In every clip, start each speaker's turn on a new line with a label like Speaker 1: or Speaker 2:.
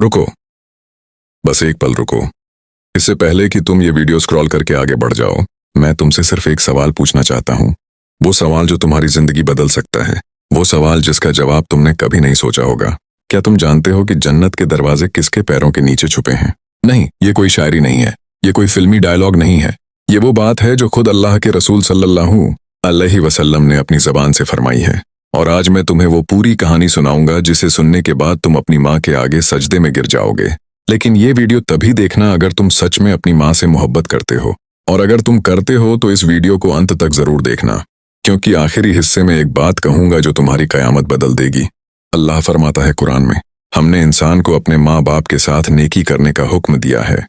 Speaker 1: रुको, बस एक पल रुको। इससे पहले कि तुम ये वीडियो स्क्रॉल करके आगे बढ़ जाओ, मैं तुमसे सिर्फ एक सवाल पूछना चाहता हूँ। वो सवाल जो तुम्हारी जिंदगी बदल सकता है, वो सवाल जिसका जवाब तुमने कभी नहीं सोचा होगा। क्या तुम जानते हो कि जन्नत के दरवाजे किसके पैरों के नीचे छुपे हैं? नहीं, ये कोई शायरी नहीं है, ये कोई फिल्मी डायलॉग नहीं है। ये वो बात है जो खुद अल्लाह के रसूल सल्लल्लाहु अलैहि वसल्लम ने अपनी जबान से फरमाई है। और आज मैं तुम्हें वो पूरी कहानी सुनाऊंगा जिसे सुनने के बाद तुम अपनी माँ के आगे सजदे में गिर जाओगे। लेकिन ये वीडियो तभी देखना अगर तुम सच में अपनी माँ से मोहब्बत करते हो, और अगर तुम करते हो तो इस वीडियो को अंत तक जरूर देखना, क्योंकि आखिरी हिस्से में एक बात कहूंगा जो तुम्हारी कयामत बदल देगी। अल्लाह फरमाता है कुरान में, हमने इंसान को अपने माँ बाप के साथ नेकी करने का हुक्म दिया है।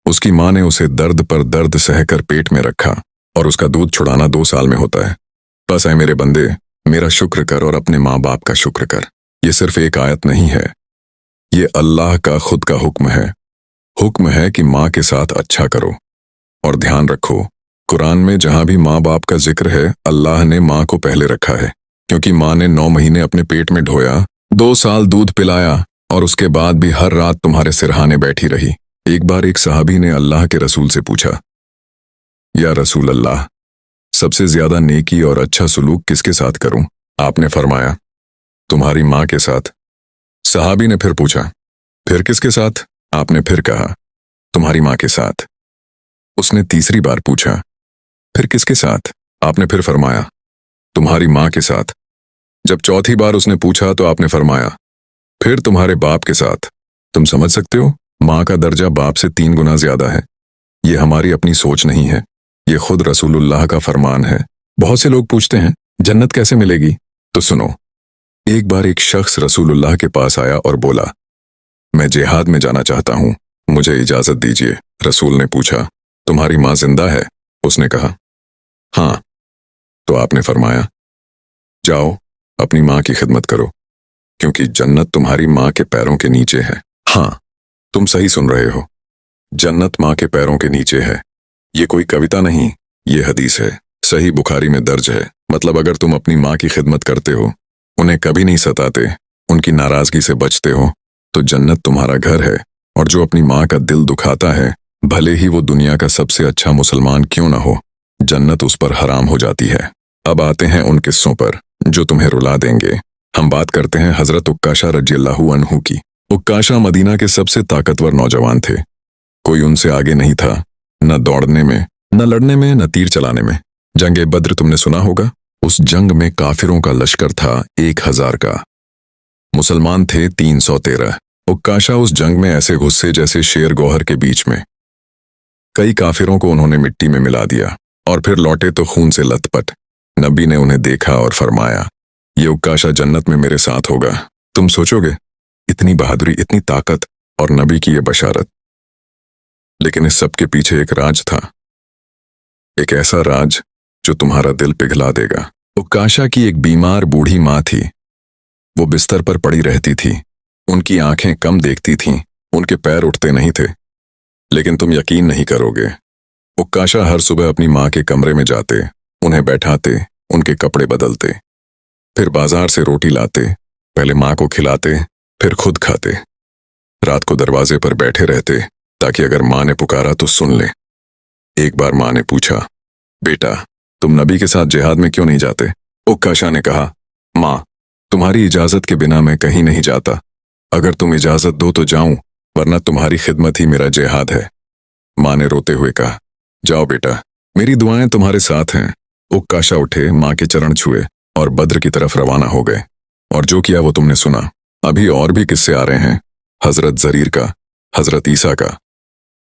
Speaker 1: उसकी माँ ने उसे दर्द पर दर्द सहकर पेट में रखा और उसका दूध छुड़ाना 2 साल में होता है। बस ऐ मेरे बंदे, मेरा शुक्र कर और अपने माँ बाप का शुक्र कर। ये सिर्फ एक आयत नहीं है, ये अल्लाह का खुद का हुक्म है। हुक्म है कि माँ के साथ अच्छा करो। और ध्यान रखो, कुरान में जहां भी माँ बाप का जिक्र है, अल्लाह ने माँ को पहले रखा है, क्योंकि माँ ने 9 महीने अपने पेट में ढोया, 2 साल दूध पिलाया और उसके बाद भी हर रात तुम्हारे सिरहाने बैठी रही। एक बार एक सहाबी ने अल्लाह के रसूल से पूछा, या रसूल अल्लाह, सबसे ज्यादा नेकी और अच्छा सुलूक किसके साथ करूं? आपने फरमाया, तुम्हारी माँ के साथ। सहाबी ने फिर पूछा, फिर किसके साथ? आपने फिर कहा, तुम्हारी माँ के साथ। उसने तीसरी बार पूछा, फिर किसके साथ? आपने फिर फरमाया, तुम्हारी माँ के साथ। जब चौथी बार उसने पूछा तो आपने फरमाया, फिर तुम्हारे बाप के साथ। तुम समझ सकते हो, माँ का दर्जा बाप से 3 गुना ज्यादा है। ये हमारी अपनी सोच नहीं है, ये खुद रसूलुल्लाह का फरमान है। बहुत से लोग पूछते हैं, जन्नत कैसे मिलेगी? तो सुनो, एक बार एक शख्स रसूलुल्लाह के पास आया और बोला, मैं जिहाद में जाना चाहता हूँ, मुझे इजाजत दीजिए। रसूल ने पूछा, तुम्हारी माँ जिंदा है? उसने कहा, हाँ। तो आपने फरमाया, जाओ अपनी माँ की खिदमत करो, क्योंकि जन्नत तुम्हारी माँ के पैरों के नीचे है। हाँ, तुम सही सुन रहे हो, जन्नत माँ के पैरों के नीचे है। ये कोई कविता नहीं, ये हदीस है, सही बुखारी में दर्ज है। मतलब अगर तुम अपनी माँ की खिदमत करते हो, उन्हें कभी नहीं सताते, उनकी नाराजगी से बचते हो, तो जन्नत तुम्हारा घर है। और जो अपनी माँ का दिल दुखाता है, भले ही वो दुनिया का सबसे अच्छा मुसलमान क्यों ना हो, जन्नत उस पर हराम हो जाती है। अब आते हैं उन किस्सों पर जो तुम्हें रुला देंगे। हम बात करते हैं हजरत उक्काशा रज़ियल्लाहु अन्हु की। उक्काशा मदीना के सबसे ताकतवर नौजवान थे। कोई उनसे आगे नहीं था, न दौड़ने में, न लड़ने में, न तीर चलाने में। जंगे बद्र तुमने सुना होगा, उस जंग में काफिरों का लश्कर था 1000 का, मुसलमान थे 313। उक्काशा उस जंग में ऐसे घुसे जैसे शेर गौहर के बीच में। कई काफिरों को उन्होंने मिट्टी में मिला दिया और फिर लौटे तो खून से लथपथ। नबी ने उन्हें देखा और फरमाया, ये उक्काशा जन्नत में मेरे साथ होगा। तुम सोचोगे, इतनी बहादुरी, इतनी ताकत और नबी की ये बशारत। लेकिन इस सब के पीछे एक राज था, एक ऐसा राज जो तुम्हारा दिल पिघला देगा। उक्काशा की एक बीमार बूढ़ी माँ थी। वो बिस्तर पर पड़ी रहती थी, उनकी आंखें कम देखती थीं, उनके पैर उठते नहीं थे। लेकिन तुम यकीन नहीं करोगे, उक्काशा हर सुबह अपनी माँ के कमरे में जाते, उन्हें बैठाते, उनके कपड़े बदलते, फिर बाजार से रोटी लाते, पहले माँ को खिलाते, फिर खुद खाते। रात को दरवाजे पर बैठे रहते ताकि अगर माँ ने पुकारा तो सुन ले। एक बार माँ ने पूछा, बेटा तुम नबी के साथ जिहाद में क्यों नहीं जाते? उक्काशा ने कहा, माँ तुम्हारी इजाजत के बिना मैं कहीं नहीं जाता। अगर तुम इजाजत दो तो जाऊं, वरना तुम्हारी खिदमत ही मेरा जिहाद है। माँ ने रोते हुए कहा, जाओ बेटा, मेरी दुआएं तुम्हारे साथ हैं। उक्काशा उठे, माँ के चरण छुए और बद्र की तरफ रवाना हो गए। और जो किया वो तुमने सुना। अभी और भी किस्से आ रहे हैं, हजरत जरीर का, हजरत ईसा का।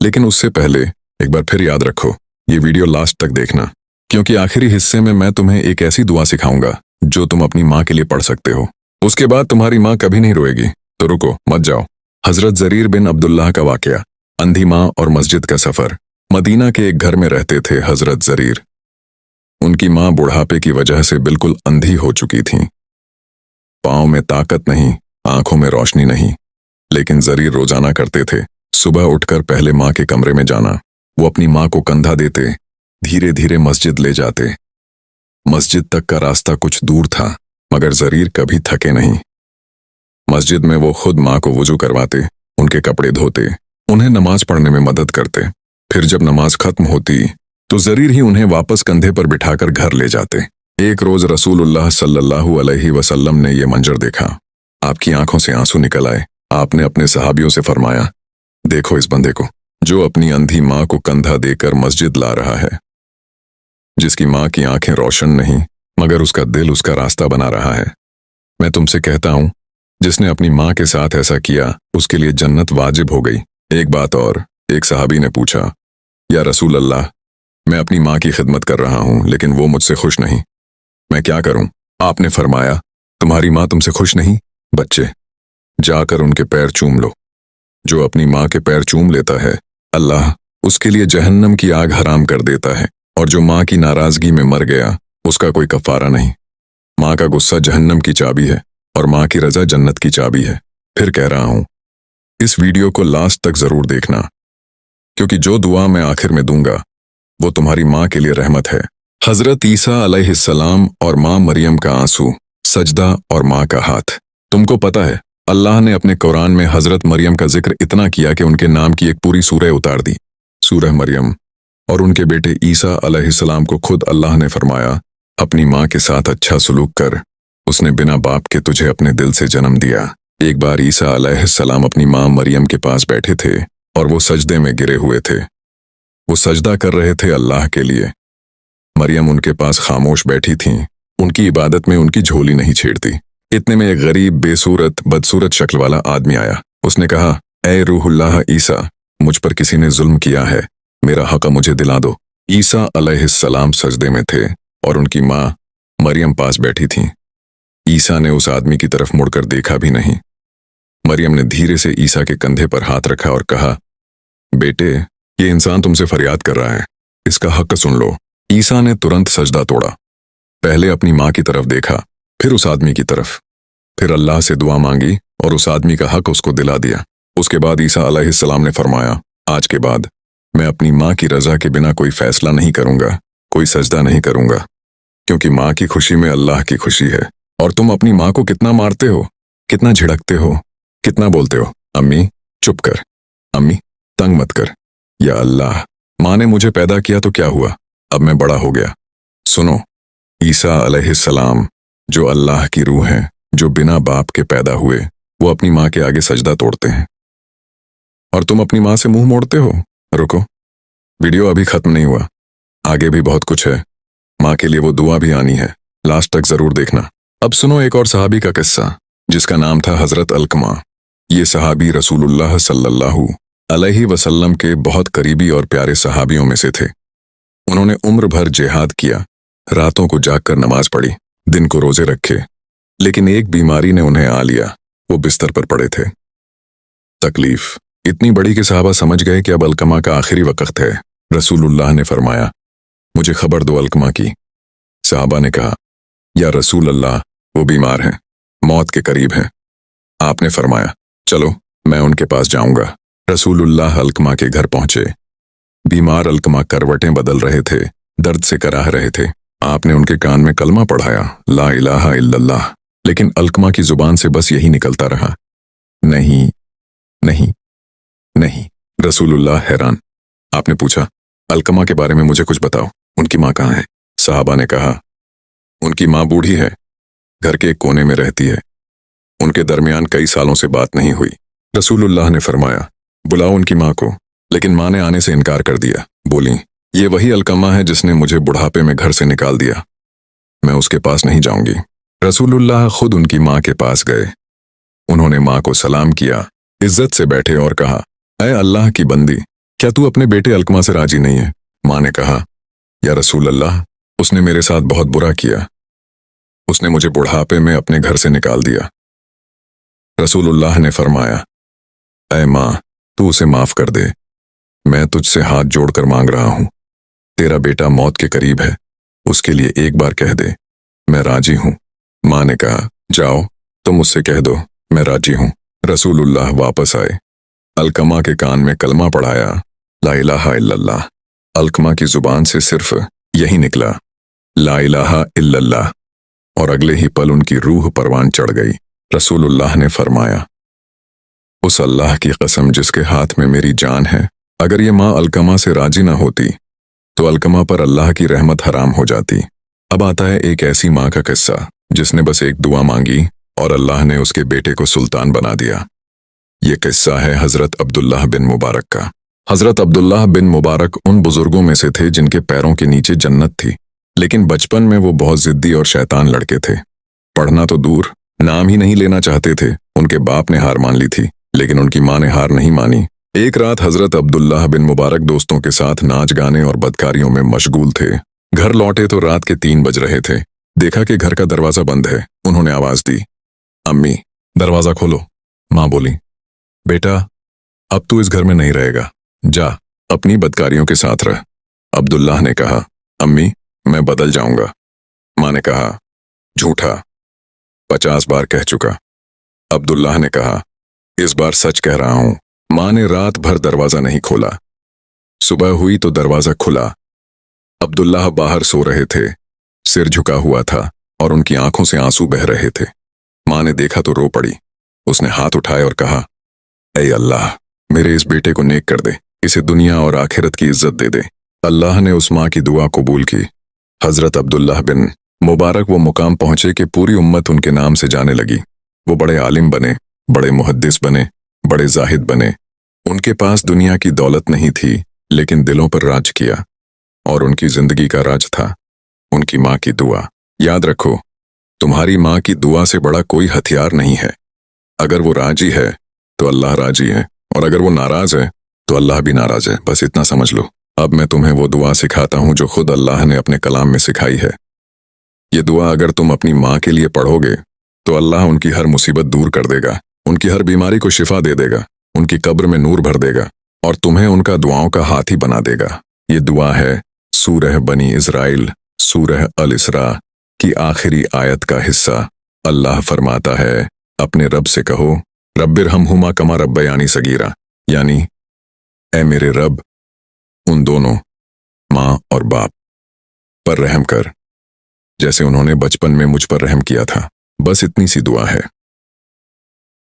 Speaker 1: लेकिन उससे पहले एक बार फिर याद रखो, ये वीडियो लास्ट तक देखना, क्योंकि आखिरी हिस्से में मैं तुम्हें एक ऐसी दुआ सिखाऊंगा जो तुम अपनी माँ के लिए पढ़ सकते हो। उसके बाद तुम्हारी माँ कभी नहीं रोएगी। तो रुको मत जाओ। हजरत जरीर बिन अब्दुल्लाह का वाकया, अंधी माँ और मस्जिद का सफर। मदीना के एक घर में रहते थे हजरत जरीर। उनकी माँ बुढ़ापे की वजह से बिल्कुल अंधी हो चुकी थी। पाँव में ताकत नहीं, आंखों में रोशनी नहीं। लेकिन जरीर रोजाना करते थे, सुबह उठकर पहले माँ के कमरे में जाना। वो अपनी माँ को कंधा देते, धीरे धीरे मस्जिद ले जाते। मस्जिद तक का रास्ता कुछ दूर था, मगर जरीर कभी थके नहीं। मस्जिद में वो खुद माँ को वुजू करवाते, उनके कपड़े धोते, उन्हें नमाज पढ़ने में मदद करते। फिर जब नमाज खत्म होती तो जरीर ही उन्हें वापस कंधे पर बिठाकर घर ले जाते। एक रोज रसूलुल्लाह सल्लल्लाहु अलैहि वसल्लम ने यह मंजर देखा। आपकी आंखों से आंसू निकल आए। आपने अपने सहाबियों से फरमाया, देखो इस बंदे को, जो अपनी अंधी माँ को कंधा देकर मस्जिद ला रहा है, जिसकी माँ की आंखें रोशन नहीं मगर उसका दिल उसका रास्ता बना रहा है। मैं तुमसे कहता हूं, जिसने अपनी माँ के साथ ऐसा किया उसके लिए जन्नत वाजिब हो गई। एक बात और, एक सहाबी ने पूछा, या रसूल अल्लाह, मैं अपनी माँ की खिदमत कर रहा हूं लेकिन वो मुझसे खुश नहीं, मैं क्या करूं? आपने फरमाया, तुम्हारी माँ तुमसे खुश नहीं? बच्चे, जाकर उनके पैर चूम लो। जो अपनी माँ के पैर चूम लेता है, अल्लाह उसके लिए जहन्नम की आग हराम कर देता है, और जो माँ की नाराजगी में मर गया उसका कोई कफारा नहीं। माँ का गुस्सा जहन्नम की चाबी है और माँ की रजा जन्नत की चाबी है। फिर कह रहा हूं, इस वीडियो को लास्ट तक जरूर देखना, क्योंकि जो दुआ मैं आखिर में दूंगा वो तुम्हारी माँ के लिए रहमत है। हजरत ईसा अलैहिस्सलाम और माँ मरियम का आंसू, सजदा और माँ का हाथ। तुमको पता है, अल्लाह ने अपने कुरान में हजरत मरियम का जिक्र इतना किया कि उनके नाम की एक पूरी सूरह उतार दी, सूरह मरियम। और उनके बेटे ईसा अलैहिस्सलाम को खुद अल्लाह ने फरमाया, अपनी माँ के साथ अच्छा सलूक कर, उसने बिना बाप के तुझे अपने दिल से जन्म दिया। एक बार ईसा अलैहिस्सलाम अपनी माँ मरियम के पास बैठे थे और वो सजदे में गिरे हुए थे। वो सजदा कर रहे थे अल्लाह के लिए। मरियम उनके पास खामोश बैठी थीं, उनकी इबादत में उनकी झोली नहीं छेड़ती। इतने में एक गरीब, बेसूरत, बदसूरत शक्ल वाला आदमी आया। उसने कहा, ए रूहुल्लाह ईसा, मुझ पर किसी ने जुल्म किया है, मेरा हक मुझे दिला दो। ईसा अलैहिस्सलाम सजदे में थे और उनकी माँ मरियम पास बैठी थीं। ईसा ने उस आदमी की तरफ मुड़कर देखा भी नहीं। मरियम ने धीरे से ईसा के कंधे पर हाथ रखा और कहा, बेटे, ये इंसान तुमसे फरियाद कर रहा है, इसका हक सुन लो। ईसा ने तुरंत सजदा तोड़ा। पहले अपनी माँ की तरफ देखा, फिर उस आदमी की तरफ, फिर अल्लाह से दुआ मांगी और उस आदमी का हक उसको दिला दिया। उसके बाद ईसा अलैहिस्सलाम ने फरमाया, आज के बाद मैं अपनी माँ की रजा के बिना कोई फैसला नहीं करूंगा, कोई सजदा नहीं करूंगा, क्योंकि माँ की खुशी में अल्लाह की खुशी है। और तुम अपनी माँ को कितना मारते हो, कितना झिड़कते हो, कितना बोलते हो, अम्मी चुप कर, अम्मी तंग मत कर। या अल्लाह, माँ ने मुझे पैदा किया तो क्या हुआ, अब मैं बड़ा हो गया। सुनो, ईसा अलैहिस्सलाम जो अल्लाह की रूह है, जो बिना बाप के पैदा हुए, वो अपनी माँ के आगे सजदा तोड़ते हैं, और तुम अपनी माँ से मुंह मोड़ते हो। रुको, वीडियो अभी खत्म नहीं हुआ, आगे भी बहुत कुछ है। माँ के लिए वो दुआ भी आनी है, लास्ट तक जरूर देखना। अब सुनो एक और सहाबी का किस्सा, जिसका नाम था हजरत अलकमा। ये सहाबी रसूलुल्लाह सल्लल्लाहु अलैहि वसल्लम के बहुत करीबी और प्यारे सहाबियों में से थे। उन्होंने उम्र भर जिहाद किया, रातों को जागकर नमाज पढ़ी, दिन को रोजे रखे, लेकिन एक बीमारी ने उन्हें आ लिया। वो बिस्तर पर पड़े थे। तकलीफ इतनी बड़ी कि साहबा समझ गए कि अब अलकमा का आखिरी वक्त है। रसूलुल्लाह ने फरमाया, मुझे खबर दो अलकमा की। साहबा ने कहा, या रसूल अल्लाह, वो बीमार हैं, मौत के करीब हैं। आपने फरमाया, चलो मैं उनके पास जाऊंगा। रसूलुल्लाह अलकमा के घर पहुंचे। बीमार अलकमा करवटें बदल रहे थे, दर्द से कराह रहे थे। आपने उनके कान में कलमा पढ़ाया, ला इलाहा इल्लल्लाह, लेकिन अलकमा की जुबान से बस यही निकलता रहा, नहीं नहीं नहीं। रसूलुल्लाह हैरान। आपने पूछा, अलकमा के बारे में मुझे कुछ बताओ, उनकी माँ कहाँ है? साहबा ने कहा, उनकी माँ बूढ़ी है, घर के एक कोने में रहती है, उनके दरमियान कई सालों से बात नहीं हुई। रसूलुल्लाह ने फरमाया, बुलाओ उनकी माँ को। लेकिन माँ ने आने से इनकार कर दिया। बोली, ये वही अलकमा है जिसने मुझे बुढ़ापे में घर से निकाल दिया, मैं उसके पास नहीं जाऊंगी। रसूलुल्लाह खुद उनकी माँ के पास गए। उन्होंने माँ को सलाम किया, इज्जत से बैठे और कहा, ऐ अल्लाह की बंदी, क्या तू अपने बेटे अलकमा से राजी नहीं है? माँ ने कहा, या रसूल अल्लाह, उसने मेरे साथ बहुत बुरा किया, उसने मुझे बुढ़ापे में अपने घर से निकाल दिया। रसूलुल्लाह ने फरमाया, ऐ माँ, तू उसे माफ कर दे, मैं तुझसे हाथ जोड़कर मांग रहा हूं, तेरा बेटा मौत के करीब है, उसके लिए एक बार कह दे, मैं राजी हूं। माँ ने कहा, जाओ तुम उससे कह दो, मैं राजी हूं। रसूलुल्लाह वापस आए, अलकमा के कान में कलमा पढ़ाया, ला इलाहा इल्लल्लाह। अलकमा की जुबान से सिर्फ यही निकला, ला इलाहा इल्लल्लाह, और अगले ही पल उनकी रूह परवान चढ़ गई। रसूलुल्लाह ने फरमाया, उस अल्लाह की कसम जिसके हाथ में मेरी जान है, अगर ये माँ अलकमा से राजी ना होती तो अलकमा पर अल्लाह की रहमत हराम हो जाती। अब आता है एक ऐसी माँ का किस्सा जिसने बस एक दुआ मांगी और अल्लाह ने उसके बेटे को सुल्तान बना दिया। ये किस्सा है हजरत अब्दुल्लाह बिन मुबारक का। हजरत अब्दुल्लाह बिन मुबारक उन बुजुर्गों में से थे जिनके पैरों के नीचे जन्नत थी, लेकिन बचपन में वो बहुत जिद्दी और शैतान लड़के थे। पढ़ना तो दूर, नाम ही नहीं लेना चाहते थे। उनके बाप ने हार मान ली थी, लेकिन उनकी माँ ने हार नहीं मानी। एक रात हजरत अब्दुल्लाह बिन मुबारक दोस्तों के साथ नाच गाने और बदकारियों में मशगूल थे। घर लौटे तो रात के 3 बज रहे थे। देखा कि घर का दरवाजा बंद है। उन्होंने आवाज दी, अम्मी दरवाजा खोलो। माँ बोली, बेटा अब तू इस घर में नहीं रहेगा, जा अपनी बदकारियों के साथ रह। अब्दुल्लाह ने कहा, अम्मी मैं बदल जाऊंगा। माँ ने कहा, झूठा, 50 बार कह चुका। अब्दुल्लाह ने कहा, इस बार सच कह रहा हूं। माँ ने रात भर दरवाजा नहीं खोला। सुबह हुई तो दरवाजा खुला। अब्दुल्लाह बाहर सो रहे थे, सिर झुका हुआ था और उनकी आंखों से आंसू बह रहे थे। माँ ने देखा तो रो पड़ी। उसने हाथ उठाए और कहा, ऐ अल्लाह मेरे इस बेटे को नेक कर दे, इसे दुनिया और आखिरत की इज्जत दे दे। अल्लाह ने उस माँ की दुआ कबूल की। हजरत अब्दुल्लाह बिन मुबारक वो मुकाम पहुंचे कि पूरी उम्मत उनके नाम से जाने लगी। वो बड़े आलिम बने, बड़े मुहद्दिस बने, बड़े जाहिद बने। उनके पास दुनिया की दौलत नहीं थी, लेकिन दिलों पर राज किया, और उनकी जिंदगी का राज था उनकी माँ की दुआ। याद रखो, तुम्हारी माँ की दुआ से बड़ा कोई हथियार नहीं है। अगर वो राजी है तो अल्लाह राजी है, और अगर वो नाराज है तो अल्लाह भी नाराज है। बस इतना समझ लो। अब मैं तुम्हें वो दुआ सिखाता हूं जो खुद अल्लाह ने अपने कलाम में सिखाई है। ये दुआ अगर तुम अपनी माँ के लिए पढ़ोगे तो अल्लाह उनकी हर मुसीबत दूर कर देगा, उनकी हर बीमारी को शिफा दे देगा, उनकी कब्र में नूर भर देगा और तुम्हें उनका दुआओं का हाथी बना देगा। ये दुआ है सूरह बनी इज़राइल, सूरह अल इसरा की आखिरी आयत का हिस्सा। अल्लाह फरमाता है, अपने रब से कहो, रब्बिरहमहुमा कमा रब्बयानी सगीरा, यानी ऐ मेरे रब, उन दोनों माँ और बाप पर रहम कर जैसे उन्होंने बचपन में मुझ पर रहम किया था। बस इतनी सी दुआ है,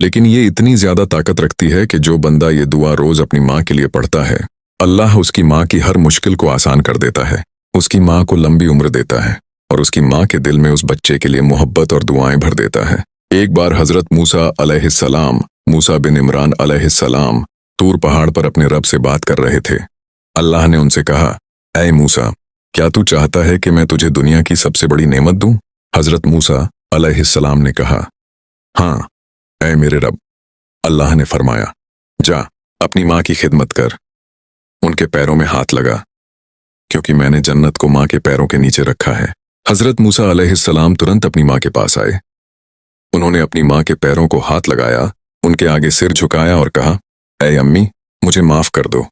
Speaker 1: लेकिन ये इतनी ज्यादा ताकत रखती है कि जो बंदा ये दुआ रोज अपनी माँ के लिए पढ़ता है, अल्लाह उसकी माँ की हर मुश्किल को आसान कर देता है, उसकी माँ को लंबी उम्र देता है और उसकी माँ के दिल में उस बच्चे के लिए मोहब्बत और दुआएं भर देता है। एक बार हजरत मूसा अलैहिस्सलाम, मूसा बिन इमरान अलैहिस्सलाम तूर पहाड़ पर अपने रब से बात कर रहे थे। अल्लाह ने उनसे कहा, ऐ मूसा, क्या तू चाहता है कि मैं तुझे दुनिया की सबसे बड़ी नेमत दूं? हजरत मूसा अलैहिस्सलाम ने कहा, हाँ ऐ मेरे रब। अल्लाह ने फरमाया, जा अपनी माँ की खिदमत कर, उनके पैरों में हाथ लगा, क्योंकि मैंने जन्नत को माँ के पैरों के नीचे रखा है। हजरत मूसा अलैहिस्सलाम तुरंत अपनी माँ के पास आए। उन्होंने अपनी माँ के पैरों को हाथ लगाया, उनके आगे सिर झुकाया और कहा, ऐ अम्मी, मुझे माफ कर दो।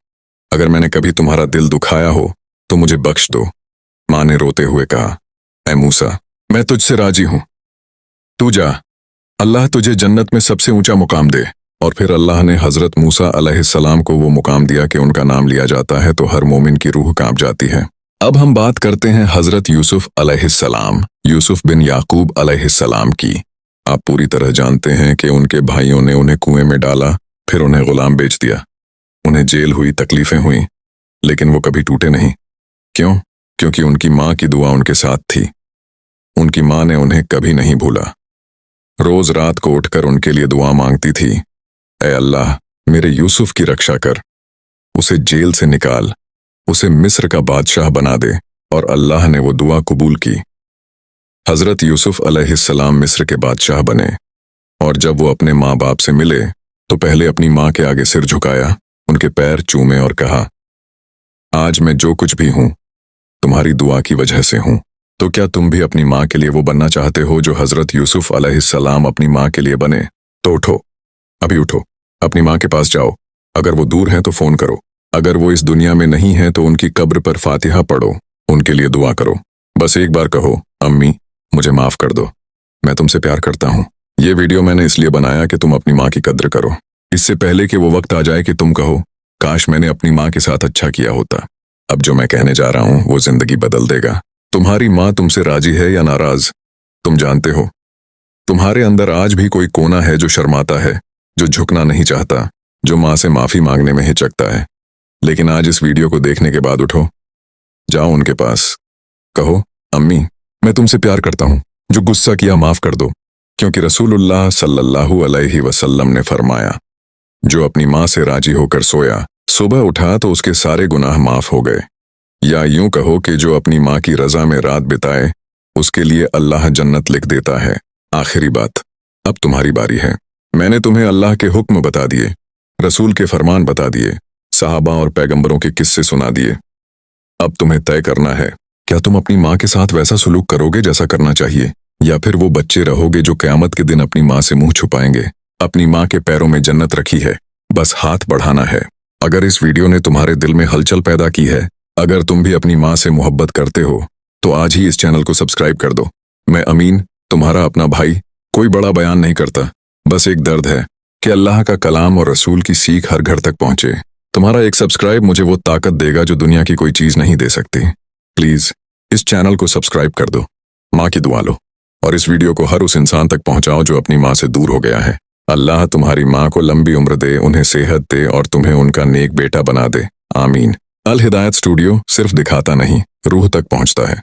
Speaker 1: अगर मैंने कभी तुम्हारा दिल दुखाया हो तो मुझे बख्श दो। माँ ने रोते हुए कहा, ऐ मूसा, मैं तुझसे राजी हूं, तू जा, अल्लाह तुझे जन्नत में सबसे ऊंचा मुकाम दे। और फिर अल्लाह ने हजरत मूसा अलैहिस्सलाम को वो मुकाम दिया कि उनका नाम लिया जाता है तो हर मोमिन की रूह कांप जाती है। अब हम बात करते हैं हजरत यूसुफ अलैहिस्सलाम, यूसुफ बिन याकूब अलैहिस्सलाम की। आप पूरी तरह जानते हैं कि उनके भाइयों ने उन्हें कुएं में डाला, फिर उन्हें गुलाम बेच दिया। उन्हें जेल हुई, तकलीफें हुई, लेकिन वो कभी टूटे नहीं। क्यों? क्योंकि उनकी माँ की दुआ उनके साथ थी। उनकी माँ ने उन्हें कभी नहीं भूला। रोज रात को उठकर उनके लिए दुआ मांगती थी, ऐ अल्लाह मेरे यूसुफ की रक्षा कर, उसे जेल से निकाल, उसे मिस्र का बादशाह बना दे। और अल्लाह ने वो दुआ कबूल की। हजरत यूसुफ अलैहिस्सलाम मिस्र के बादशाह बने, और जब वो अपने माँ बाप से मिले तो पहले अपनी माँ के आगे सिर झुकाया, उनके पैर चूमे और कहा, आज मैं जो कुछ भी हूं तुम्हारी दुआ की वजह से हूं। तो क्या तुम भी अपनी माँ के लिए वो बनना चाहते हो जो हजरत यूसुफ अलैहिस्सलाम अपनी माँ के लिए बने? तो उठो, अभी उठो, अपनी माँ के पास जाओ। अगर वो दूर हैं तो फोन करो, अगर वो इस दुनिया में नहीं है तो उनकी कब्र पर फातिहा पढ़ो, उनके लिए दुआ करो। बस एक बार कहो, अम्मी मुझे माफ कर दो, मैं तुमसे प्यार करता हूँ। ये वीडियो मैंने इसलिए बनाया कि तुम अपनी माँ की कद्र करो, इससे पहले कि वो वक्त आ जाए कि तुम कहो, काश मैंने अपनी माँ के साथ अच्छा किया होता। अब जो मैं कहने जा रहा हूँ वो जिंदगी बदल देगा। तुम्हारी माँ तुमसे राजी है या नाराज, तुम जानते हो। तुम्हारे अंदर आज भी कोई कोना है जो शर्माता है, जो झुकना नहीं चाहता, जो माँ से माफी मांगने में हिचकता है। लेकिन आज इस वीडियो को देखने के बाद उठो, जाओ उनके पास, कहो, अम्मी मैं तुमसे प्यार करता हूँ, जो गुस्सा किया माफ कर दो, क्योंकि रसूलुल्लाह सल्लल्लाहु अलैहि वसल्लम ने फरमाया, जो अपनी माँ से राजी होकर सोया, सुबह उठा तो उसके सारे गुनाह माफ हो गए। या यूं कहो कि जो अपनी माँ की रजा में रात बिताए, उसके लिए अल्लाह जन्नत लिख देता है। आखिरी बात, अब तुम्हारी बारी है। मैंने तुम्हें अल्लाह के हुक्म बता दिए, रसूल के फरमान बता दिए, सहाबा और पैगंबरों के किस्से सुना दिए। अब तुम्हें तय करना है, क्या तुम अपनी माँ के साथ वैसा सुलूक करोगे जैसा करना चाहिए, या फिर वो बच्चे रहोगे जो क़यामत के दिन अपनी माँ से मुंह छुपाएंगे। अपनी माँ के पैरों में जन्नत रखी है, बस हाथ बढ़ाना है। अगर इस वीडियो ने तुम्हारे दिल में हलचल पैदा की है, अगर तुम भी अपनी माँ से मोहब्बत करते हो, तो आज ही इस चैनल को सब्सक्राइब कर दो। मैं अमीन, तुम्हारा अपना भाई, कोई बड़ा बयान नहीं करता, बस एक दर्द है कि अल्लाह का कलाम और रसूल की सीख हर घर तक पहुंचे। तुम्हारा एक सब्सक्राइब मुझे वो ताकत देगा जो दुनिया की कोई चीज नहीं दे सकती। प्लीज इस चैनल को सब्सक्राइब कर दो, माँ की दुआ लो, और इस वीडियो को हर उस इंसान तक पहुंचाओ जो अपनी माँ से दूर हो गया है। अल्लाह तुम्हारी माँ को लंबी उम्र दे, उन्हें सेहत दे और तुम्हें उनका नेक बेटा बना दे। आमीन। अल हिदायत स्टूडियो सिर्फ दिखाता नहीं, रूह तक पहुंचता है।